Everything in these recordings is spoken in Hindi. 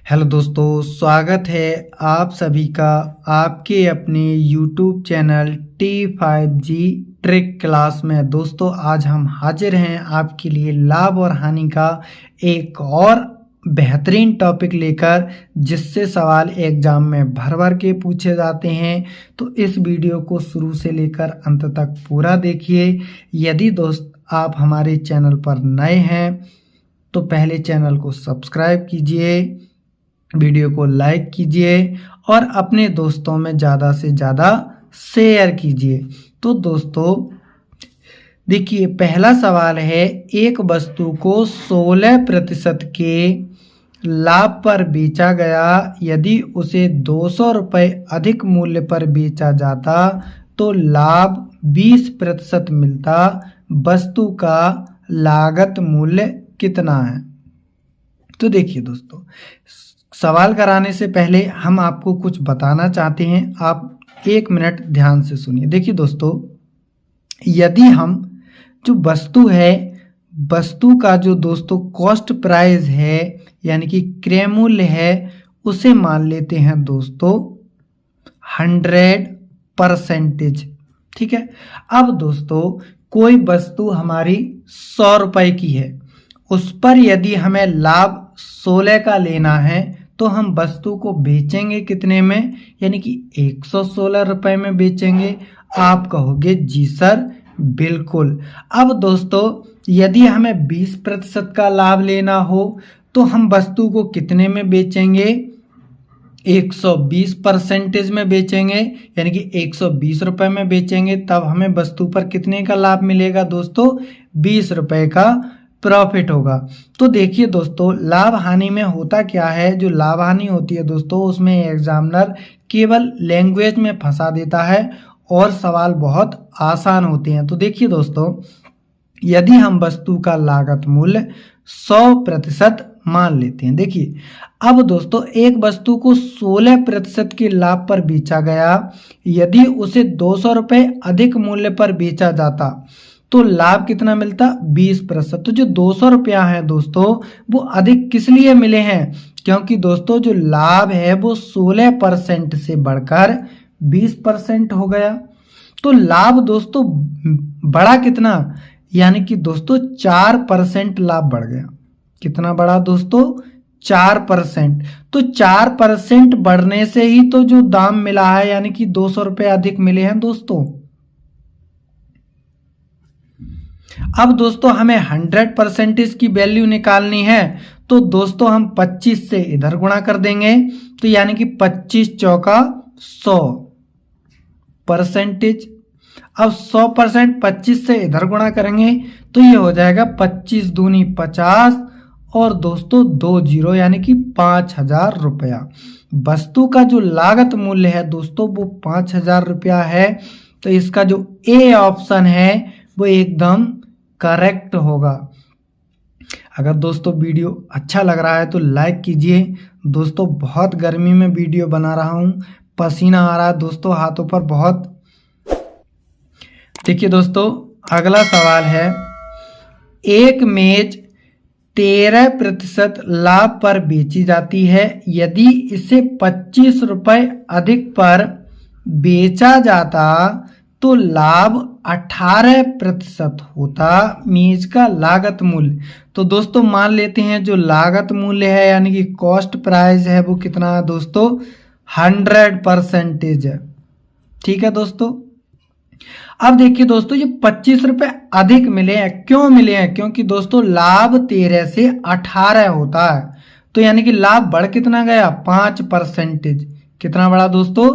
हेलो दोस्तों, स्वागत है आप सभी का आपके अपने YouTube channel T5G trick class में। दोस्तों आज हम हाजिर हैं आपके लिए लाभ और हानि का एक और बेहतरीन टॉपिक लेकर, जिससे सवाल एग्जाम में भर भर के पूछे जाते हैं। तो इस वीडियो को शुरू से लेकर अंत तक पूरा देखिए। यदि दोस्त आप हमारे चैनल पर नए हैं तो पहले चैनल को सब्सक्राइब कीजिए, वीडियो को लाइक कीजिए और अपने दोस्तों में ज़्यादा से ज़्यादा शेयर कीजिए। तो दोस्तों देखिए, पहला सवाल है, एक वस्तु को 16% के लाभ पर बेचा गया। यदि उसे 200 रुपये अधिक मूल्य पर बेचा जाता तो लाभ 20% मिलता। वस्तु का लागत मूल्य कितना है? तो देखिए दोस्तों, सवाल कराने से पहले हम आपको कुछ बताना चाहते हैं। आप 1 मिनट ध्यान से सुनिए। देखिए दोस्तों, यदि हम जो वस्तु है, वस्तु का जो दोस्तों कॉस्ट प्राइस है यानी कि क्रय मूल्य है, उसे मान लेते हैं दोस्तों 100%। ठीक है। अब दोस्तों कोई वस्तु हमारी 100 रुपए की है, उस पर यदि हमें लाभ 16 का लेना है तो हम वस्तु को बेचेंगे कितने में, यानी कि 116 रुपए में बेचेंगे। आप कहोगे जी सर बिल्कुल। अब दोस्तों यदि हमें 20% का लाभ लेना हो तो हम वस्तु को कितने में बेचेंगे? 120% में बेचेंगे, यानी कि 120 रुपए में बेचेंगे। तब हमें वस्तु पर कितने का लाभ मिलेगा दोस्तों? 20 रुपए का प्रॉफिट होगा। तो देखिए दोस्तों, लाभ हानि में होता क्या है, जो लाभ हानि होती है दोस्तों, उसमें एग्जामिनर केवल लैंग्वेज में फंसा देता है और सवाल बहुत आसान होते हैं। तो देखिए दोस्तों, यदि हम वस्तु का लागत मूल्य 100% मान लेते हैं। देखिए अब दोस्तों, एक वस्तु को 16% के लाभ पर बेचा गया। यदि उसे 200 रुपये अधिक मूल्य पर बेचा जाता तो लाभ कितना मिलता? 20%। तो जो 200 रुपया है दोस्तों, वो अधिक किस लिए मिले हैं? क्योंकि दोस्तों जो लाभ है वो 16% से बढ़कर 20% हो गया। तो लाभ दोस्तों बढ़ा कितना, यानी कि दोस्तों 4% लाभ बढ़ गया। कितना बढ़ा दोस्तों? 4%। तो 4% बढ़ने से ही तो जो दाम मिला है, यानी कि 200 रुपये अधिक मिले हैं दोस्तों। अब दोस्तों हमें 100% की वैल्यू निकालनी है, तो दोस्तों हम 25 से इधर गुणा कर देंगे, तो यानी कि 25 चौका 100%। अब 100% 25 से इधर गुणा करेंगे तो ये हो जाएगा 25 दूनी 50 और दोस्तों 2 जीरो, यानी कि 5000 रुपया। वस्तु का जो लागत मूल्य है दोस्तों वो 5000 रुपया है। तो इसका जो ए ऑप्शन है वो एकदम करेक्ट होगा। अगर दोस्तों वीडियो अच्छा लग रहा है तो लाइक कीजिए। दोस्तों बहुत गर्मी में वीडियो बना रहा हूँ, पसीना आ रहा है दोस्तों हाथों पर बहुत। देखिए दोस्तों, अगला सवाल है, एक मेज 13% लाभ पर बेची जाती है। यदि इसे 25 रुपए अधिक पर बेचा जाता तो लाभ 18% होता। मेज का लागत मूल्य, तो दोस्तों मान लेते हैं जो लागत मूल्य है यानी कि कॉस्ट प्राइस है वो कितना है दोस्तों? 100% है। ठीक है दोस्तों। अब देखिए दोस्तों, ये 25 रुपए अधिक मिले हैं। क्यों मिले हैं? क्योंकि दोस्तों लाभ 13 से 18 होता है, तो यानी कि लाभ बढ़ कितना गया? 5%। कितना बढ़ा दोस्तों?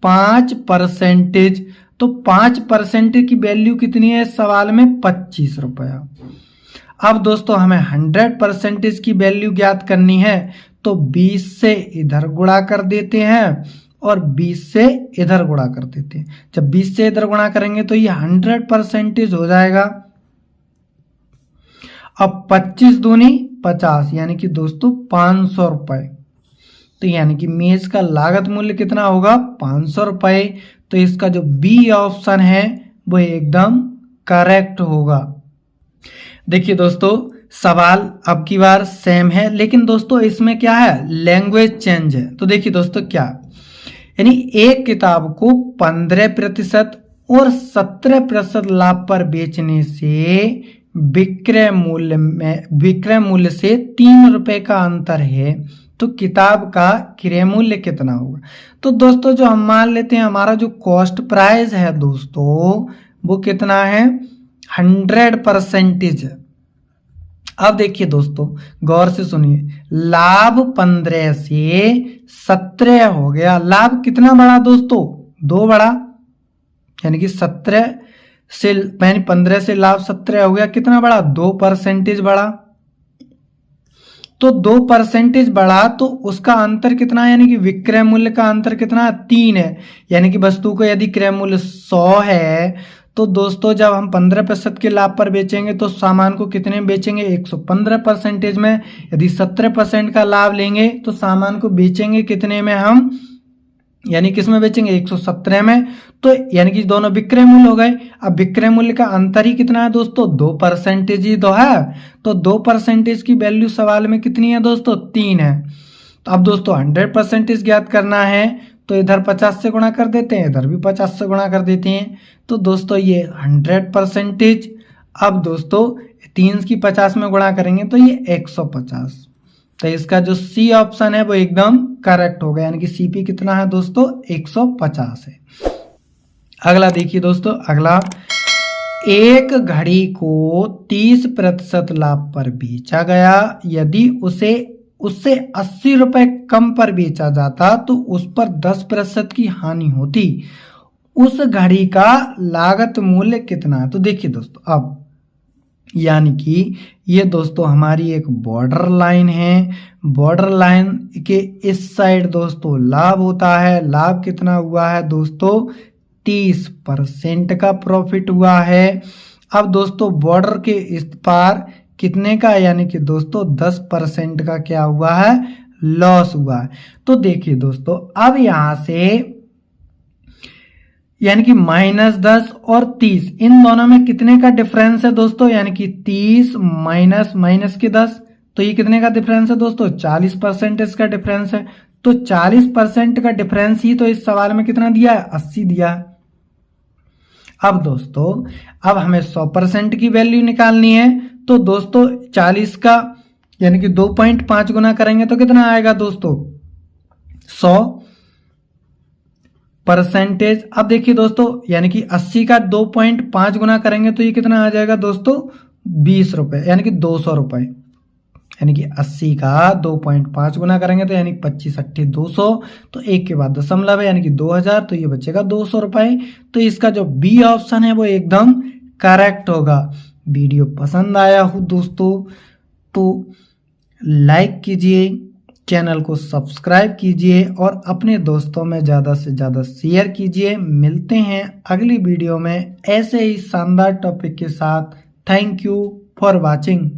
5%। तो 5% की वैल्यू कितनी है इस सवाल में? 25 रुपया। अब दोस्तों हमें 100% की वैल्यू ज्ञात करनी है, तो 20 से इधर गुणा कर देते हैं और 20 से इधर गुणा कर देते हैं। जब 20 से इधर गुणा करेंगे तो ये 100% हो जाएगा। अब 25 दूनी 50, यानी कि दोस्तों 500 रुपए। तो यानी कि मेज का लागत मूल्य कितना होगा? 500 रुपए। तो इसका जो बी ऑप्शन है वो एकदम करेक्ट होगा। देखिए दोस्तों, सवाल अब की बार सेम है, लेकिन दोस्तों इसमें क्या है, लैंग्वेज चेंज है। तो देखिए दोस्तों क्या, यानी एक किताब को 15% और 17% लाभ पर बेचने से विक्रय मूल्य से 3 रुपए का अंतर है, तो किताब का क्रय मूल्य कितना होगा। तो दोस्तों जो हम मान लेते हैं हमारा जो कॉस्ट प्राइस है दोस्तों वो कितना है, 100% है। अब देखिए दोस्तों गौर से सुनिए, लाभ 15 से 17 हो गया, लाभ कितना बढ़ा दोस्तों, 2 बढ़ा, यानी कि 17 से 15 से लाभ 17 हो गया, कितना बढ़ा, 2% बढ़ा। तो 2% बढ़ा तो उसका अंतर कितना है, यानी कि विक्रय मूल्य का अंतर कितना है, 3 है। यानी कि वस्तु को यदि क्रय मूल्य 100 है तो दोस्तों जब हम 15% के लाभ पर बेचेंगे तो सामान को कितने में बेचेंगे, 115% में। यदि 17% का लाभ लेंगे तो सामान को बेचेंगे कितने में हम, यानी किस में बेचेंगे, 117 में। तो यानी कि दोनों विक्रय मूल्य हो गए। अब विक्रय मूल्य का अंतर ही कितना है दोस्तों, 2% ही तो है। तो 2% की वैल्यू सवाल में कितनी है दोस्तों, 3 है। तो अब दोस्तों 100% ज्ञात करना है तो इधर 50 से गुणा कर देते हैं, इधर भी 50 से गुणा कर देते हैं। तो दोस्तों ये 100%। अब दोस्तों 3 की 50 में गुणा करेंगे तो ये 150। तो इसका जो सी ऑप्शन है वो एकदम करेक्ट होगा, यानी कि सीपी कितना है दोस्तों, 150 है। अगला देखिए दोस्तों, अगला, एक घड़ी को 30% लाभ पर बेचा गया, यदि उससे 80 रुपए कम पर बेचा जाता तो उस पर 10% की हानि होती, उस घड़ी का लागत मूल्य कितना है। तो देखिए दोस्तों अब यानी कि ये दोस्तों हमारी एक बॉर्डर लाइन है, बॉर्डर लाइन के इस साइड दोस्तों लाभ होता है। लाभ कितना हुआ है दोस्तों, 30% का प्रॉफिट हुआ है। अब दोस्तों बॉर्डर के इस पार कितने का, यानी कि दोस्तों 10% का क्या हुआ है, लॉस हुआ है। तो देखिए दोस्तों अब यहां से यानी कि -10 और 30 इन दोनों में कितने का डिफरेंस है दोस्तों, यानी कि 30 माइनस के 10, तो ये कितने का डिफरेंस है दोस्तों, 40% इसका डिफरेंस है। तो 40% का डिफरेंस ही तो इस सवाल में कितना दिया है, 80 दिया है। अब दोस्तों अब हमें 100% की वैल्यू निकालनी है। तो दोस्तों 40 का यानी कि 2.5 गुना करेंगे तो कितना आएगा दोस्तों, 100%। अब देखिए दोस्तों यानी कि 80 का 2.5 गुना करेंगे तो ये कितना आ जाएगा दोस्तों, 20 रुपए, यानी कि 200 रुपए। यानी कि 80 का 2.5 गुना करेंगे तो यानी 25 8 200, तो एक के बाद दशमलव है यानी कि 2000, तो ये बचेगा 200 रुपए। तो इसका जो बी ऑप्शन है वो एकदम करेक्ट होगा। वीडियो पसंद आया हो दोस्तों तो लाइक कीजिए, चैनल को सब्सक्राइब कीजिए और अपने दोस्तों में ज़्यादा से ज़्यादा शेयर कीजिए। मिलते हैं अगली वीडियो में ऐसे ही शानदार टॉपिक के साथ। Thank you for watching.